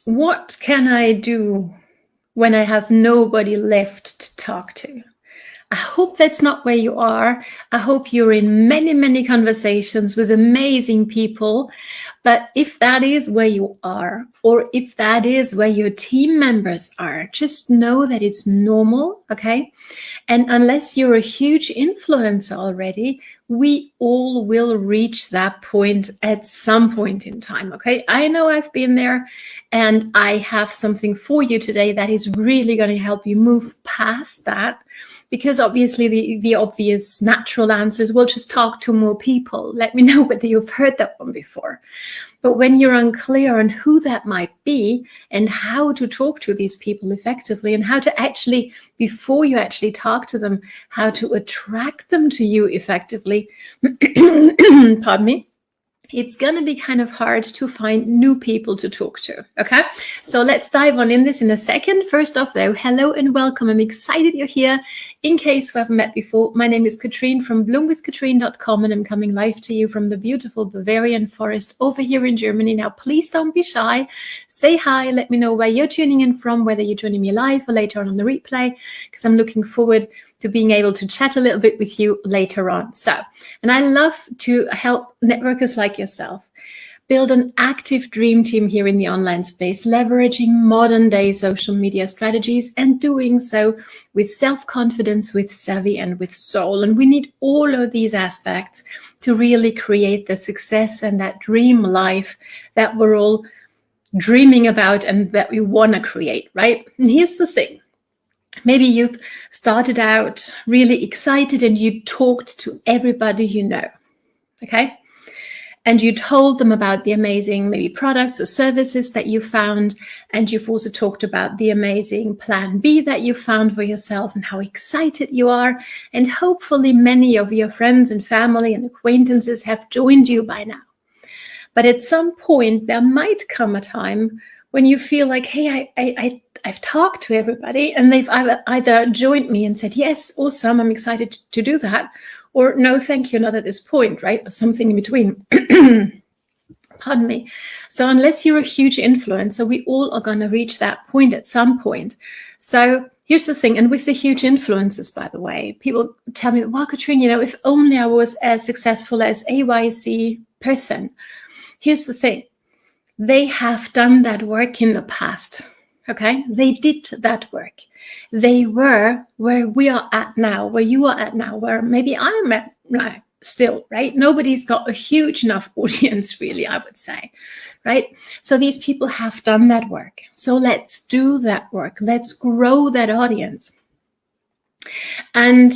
What can I do when I have nobody left to talk to? I hope that's not where you are. I hope you're in many, many conversations with amazing people. But if that is where you are, or if that is where your team members are, just know that it's normal, okay? And unless you're a huge influencer already, we all will reach that point at some point in time, okay? I know I've been there, and I have something for you today that is really going to help you move past that. Because obviously the obvious natural answer is, well, just talk to more people. Let me know whether you've heard that one before. But when you're unclear on who that might be and how to talk to these people effectively, and how to actually, before you actually talk to them, how to attract them to you effectively, pardon me, it's going to be kind of hard to find new people to talk to. Okay, so let's dive on in this in a second. First off, though, hello and welcome. I'm excited you're here. In case we haven't met before, my name is Katrin from bloomwithkatrin.com, and I'm coming live to you from the beautiful Bavarian forest over here in Germany. Now, please don't be shy. Say hi. Let me know where you're tuning in from, whether you're joining me live or later on the replay, because I'm looking forward to being able to chat a little bit with you later on. So, and I love to help networkers like yourself build an active dream team here in the online space, leveraging modern day social media strategies, and doing so with self-confidence, with savvy, and with soul. And we need all of these aspects to really create the success and that dream life that we're all dreaming about and that we want to create, right? And here's the thing. Maybe you've started out really excited and you talked to everybody you know, okay? And you told them about the amazing maybe products or services that you found, and you've also talked about the amazing plan B that you found for yourself and how excited you are, and hopefully many of your friends and family and acquaintances have joined you by now. But at some point, there might come a time when you feel like, hey, I've talked to everybody and they've either joined me and said, yes, awesome, I'm excited to do that, or no, thank you, not at this point, right? Or something in between. Pardon me. So unless you're a huge influencer, we all are going to reach that point at some point. So here's the thing, and with the huge influencers, by the way, people tell me, well, Katrin, if only I was as successful as AYC person. Here's the thing. They have done that work in the past, okay? They did that work. They were where we are at now, where you are at now, where maybe I'm at now still, right? Nobody's got a huge enough audience, really, I would say, right? So these people have done that work. So let's do that work. Let's grow that audience. And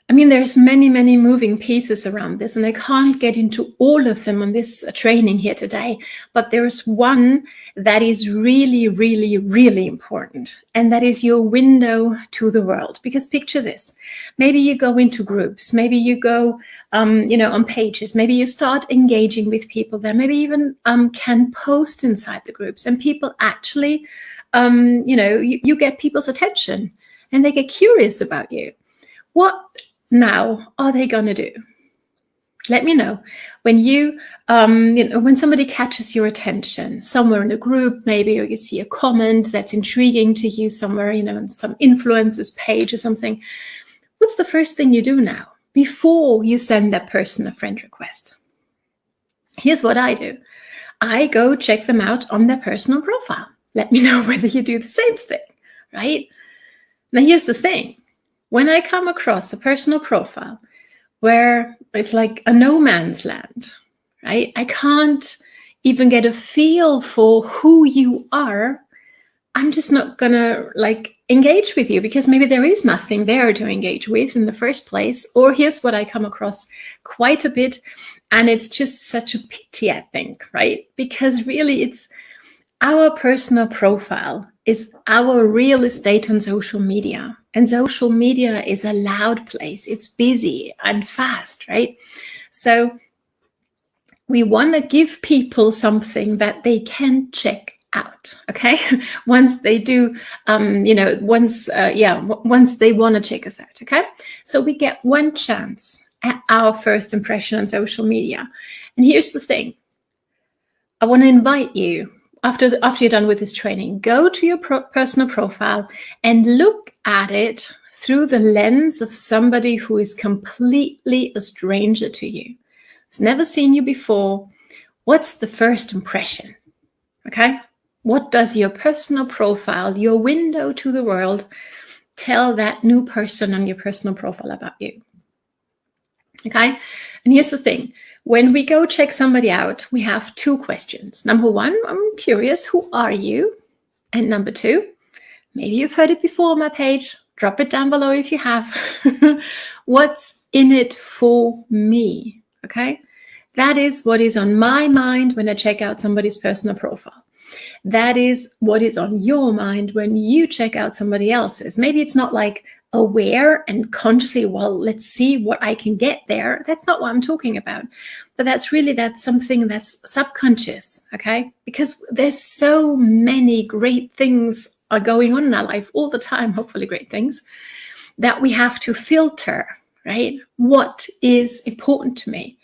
I mean, there's many, many moving pieces around this, and I can't get into all of them on this training here today, but there's one that is really, really, really important, and that is your window to the world. Because picture this, maybe you go into groups, maybe you go, on pages, maybe you start engaging with people there, maybe even can post inside the groups, and people actually, you get people's attention, and they get curious about you. What now are they going to do? Let me know. When when somebody catches your attention somewhere in a group, maybe, or you see a comment that's intriguing to you somewhere, on some influencer's page or something, what's the first thing you do now before you send that person a friend request? Here's what I do. I go check them out on their personal profile. Let me know whether you do the same thing, right? Now, here's the thing. When I come across a personal profile where it's like a no man's land, right? I can't even get a feel for who you are. I'm just not gonna engage with you, because maybe there is nothing there to engage with in the first place. Or here's what I come across quite a bit, and it's just such a pity, I think, right? Because really it's our personal profile is our real estate on social media. And social media is a loud place. It's busy and fast, right? So we want to give people something that they can check out, okay? Once they do, once they want to check us out, okay? So we get one chance at our first impression on social media. And here's the thing. I want to invite you, after you're done with this training, go to your personal profile and look at it through the lens of somebody who is completely a stranger to you, has never seen you before. What's the first impression? Okay? What does your personal profile, your window to the world, tell that new person on your personal profile about you? Okay? And here's the thing. When we go check somebody out, we have two questions. Number one, I'm curious, who are you? And number two, maybe you've heard it before on my page. Drop it down below if you have. What's in it for me? Okay? That is what is on my mind when I check out somebody's personal profile. That is what is on your mind when you check out somebody else's. Maybe it's not like aware and consciously, well, let's see what I can get there. That's not what I'm talking about. But that's something that's subconscious, okay? Because there's so many great things are going on in our life all the time, hopefully great things, that we have to filter, right? What is important to me?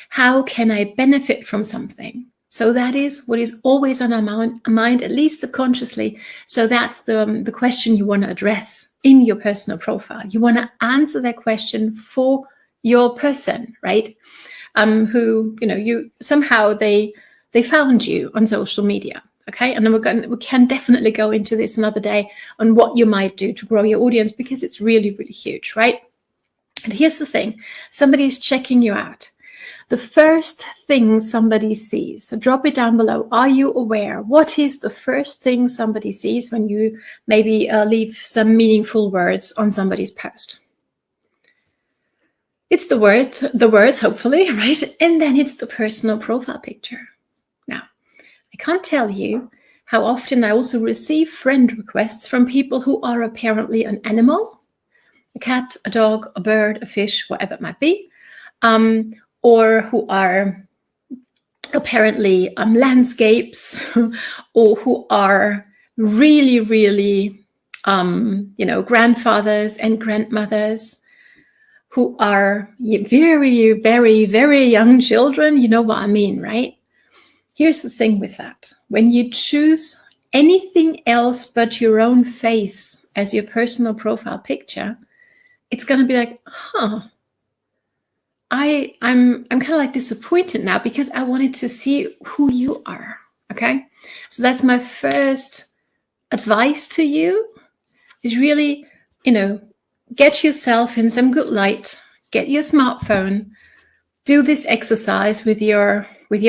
How can I benefit from something? So that is what is always on our mind, at least subconsciously. So that's the question you want to address in your personal profile. You want to answer that question for your person, right? Who, you somehow they found you on social media. Okay, and then we can definitely go into this another day on what you might do to grow your audience, because it's really, really huge, right? And here's the thing, somebody's checking you out. The first thing somebody sees, so drop it down below. Are you aware? What is the first thing somebody sees when you maybe leave some meaningful words on somebody's post? It's the words, hopefully, right? And then it's the personal profile picture. Now, I can't tell you how often I also receive friend requests from people who are apparently an animal, a cat, a dog, a bird, a fish, whatever it might be, or who are apparently landscapes, or who are really, really, grandfathers and grandmothers, who are very, very, very young children. You know what I mean, right? Here's the thing with that. When you choose anything else but your own face as your personal profile picture, it's going to be like, I'm kind of like disappointed now, because I wanted to see who you are. Okay, so that's my first advice to you, is really, get yourself in some good light, get your smartphone, do this exercise with your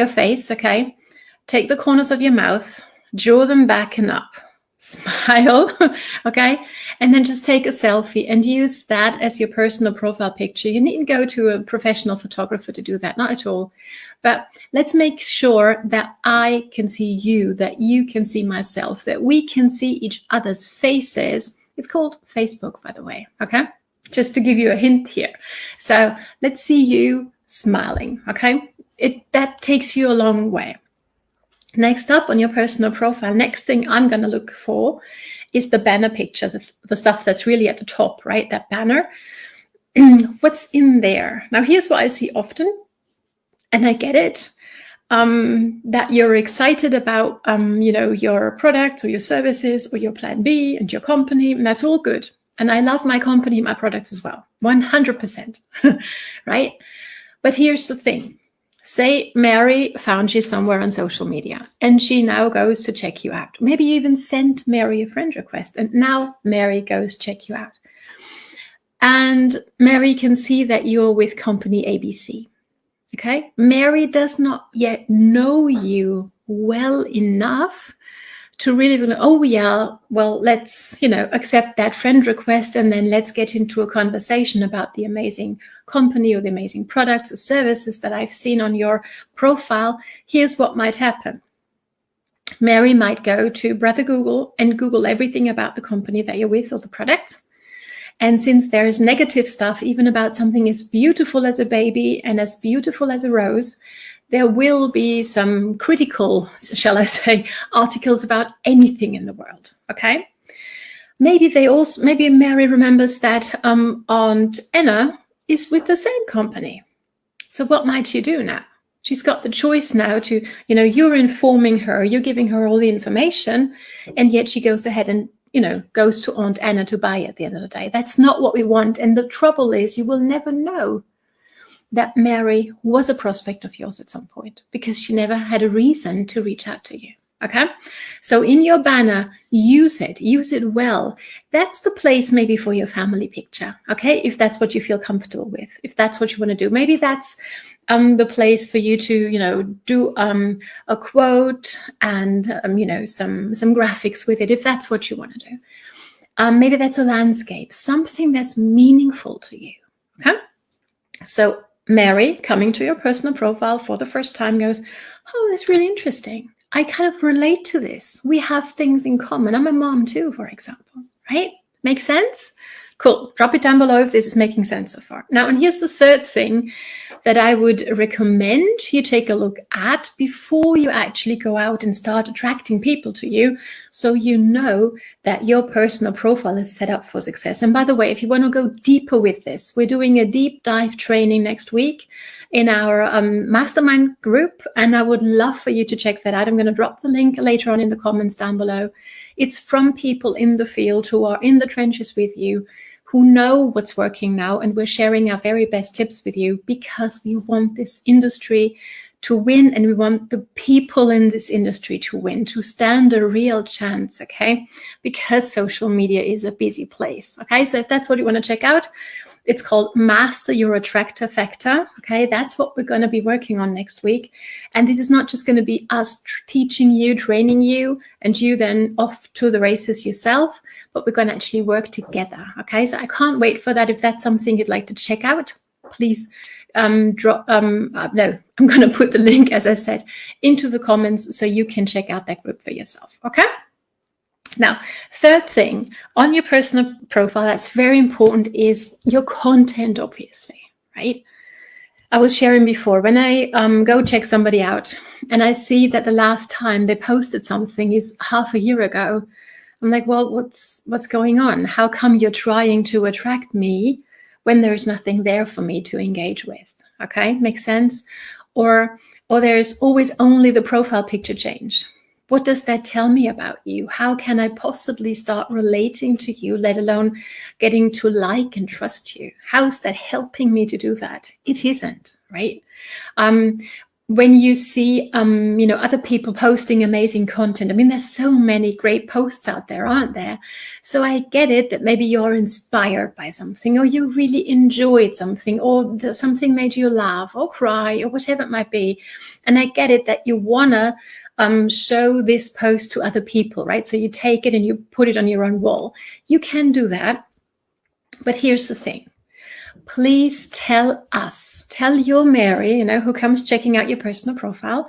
face. Okay, take the corners of your mouth, draw them back and up, smile, okay? And then just take a selfie and use that as your personal profile picture. You needn't go to a professional photographer to do that, not at all. But let's make sure that I can see you, that you can see myself, that we can see each other's faces. It's called Facebook, by the way, okay? Just to give you a hint here. So let's see you smiling, okay? That takes you a long way. Next up on your personal profile, next thing I'm going to look for is the banner picture, the stuff that's really at the top, right? That banner. What's in there? Now, here's what I see often, and I get it, that you're excited about, your products or your services or your plan B and your company, and that's all good. And I love my company, my products as well, 100%, right? But here's the thing. Say Mary found you somewhere on social media and she now goes to check you out. Maybe you even sent Mary a friend request and now Mary goes check you out. And Mary can see that you're with company ABC. Okay? Mary does not yet know you well enough to really be like, oh yeah, well, let's, accept that friend request and then let's get into a conversation about the amazing company or the amazing products or services that I've seen on your profile. Here's what might happen. Mary might go to Brother Google and Google everything about the company that you're with or the products. And since there is negative stuff, even about something as beautiful as a baby and as beautiful as a rose, there will be some critical, shall I say, articles about anything in the world, okay? Maybe Mary remembers that Aunt Anna is with the same company. So what might she do now? She's got the choice now to, you're informing her, you're giving her all the information, and yet she goes ahead and, goes to Aunt Anna to buy at the end of the day. That's not what we want. And the trouble is you will never know that Mary was a prospect of yours at some point because she never had a reason to reach out to you. Okay, so in your banner, use it well. That's the place maybe for your family picture. Okay, if that's what you feel comfortable with, if that's what you want to do, maybe that's the place for you to, do a quote and some graphics with it, if that's what you want to do. Maybe that's a landscape, something that's meaningful to you. Okay, so Mary coming to your personal profile for the first time goes, oh, that's really interesting. I kind of relate to this. We have things in common. I'm a mom too, for example, right? Make sense? Cool. Drop it down below if this is making sense so far. Now, and here's the third thing that I would recommend you take a look at before you actually go out and start attracting people to you, so you know that your personal profile is set up for success. And by the way, if you want to go deeper with this, we're doing a deep dive training next week in our mastermind group, and I would love for you to check that out. I'm going to drop the link later on in the comments down below. It's from people in the field who are in the trenches with you, who know what's working now, and we're sharing our very best tips with you because we want this industry to win, and we want the people in this industry to win, to stand a real chance, okay? Because social media is a busy place, okay? So if that's what you want to check out, it's called Master Your Attractor Factor, okay? That's what we're going to be working on next week. And this is not just going to be us teaching you, training you, and you then off to the races yourself, but we're going to actually work together, okay? So I can't wait for that. If that's something you'd like to check out, please I'm going to put the link, as I said, into the comments so you can check out that group for yourself, okay? Now, third thing on your personal profile that's very important is your content, obviously, right? I was sharing before, when I go check somebody out and I see that the last time they posted something is half a year ago, I'm like, well, what's going on? How come you're trying to attract me when there's nothing there for me to engage with? Okay, makes sense? Or there's always only the profile picture change. What does that tell me about you? How can I possibly start relating to you, let alone getting to like and trust you? How is that helping me to do that? It isn't, right? When you see, other people posting amazing content, I mean, there's so many great posts out there, aren't there? So I get it that maybe you're inspired by something, or you really enjoyed something, or something made you laugh or cry or whatever it might be. And I get it that you want to show this post to other people, right? So you take it and you put it on your own wall. You can do that. But here's the thing. Please tell your Mary, who comes checking out your personal profile,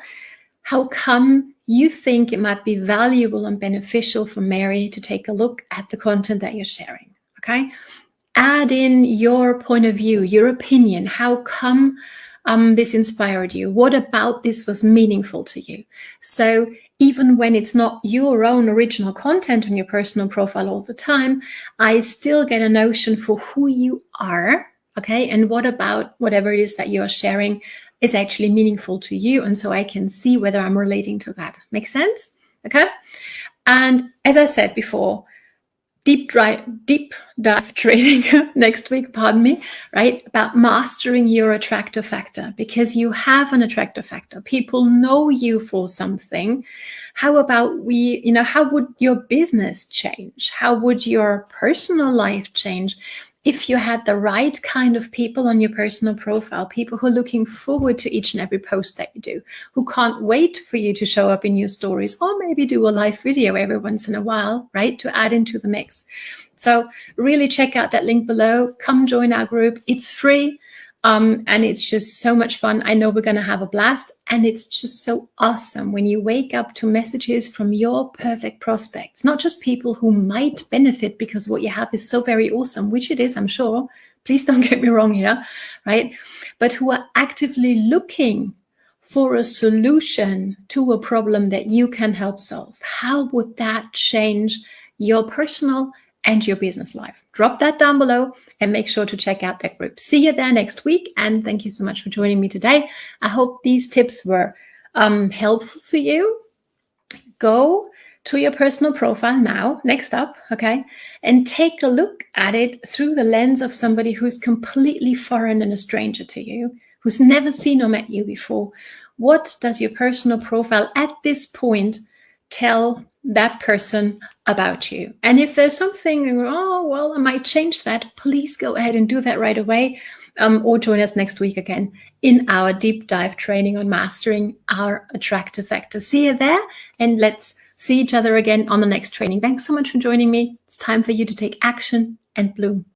how come you think it might be valuable and beneficial for Mary to take a look at the content that you're sharing, okay? Add in your point of view, your opinion. How come this inspired you? What about this was meaningful to you? So even when it's not your own original content on your personal profile all the time, I still get a notion for who you are, okay? And what about whatever it is that you're sharing is actually meaningful to you. And so I can see whether I'm relating to that. Make sense? Okay? And as I said before, deep dive training next week, right? About mastering your attractor factor, because you have an attractor factor. People know you for something. How about how would your business change? How would your personal life change if you had the right kind of people on your personal profile, people who are looking forward to each and every post that you do, who can't wait for you to show up in your stories, or maybe do a live video every once in a while, right, to add into the mix. So really check out that link below. Come join our group. It's free. And it's just so much fun. I know we're going to have a blast, and it's just so awesome when you wake up to messages from your perfect prospects, not just people who might benefit because what you have is so very awesome, which it is, I'm sure. Please don't get me wrong here, right? But who are actively looking for a solution to a problem that you can help solve. How would that change your personal and your business life? Drop that down below and make sure to check out that group. See you there next week. And thank you so much for joining me today. I hope these tips were helpful for you. Go to your personal profile now, next up, okay, and take a look at it through the lens of somebody who's completely foreign and a stranger to you, who's never seen or met you before. What does your personal profile at this point tell that person about you? And if there's something, oh, well, I might change that, please go ahead and do that right away. Or join us next week again in our deep dive training on mastering our attractive factor. See you there, and let's see each other again on the next training. Thanks so much for joining me. It's time for you to take action and bloom.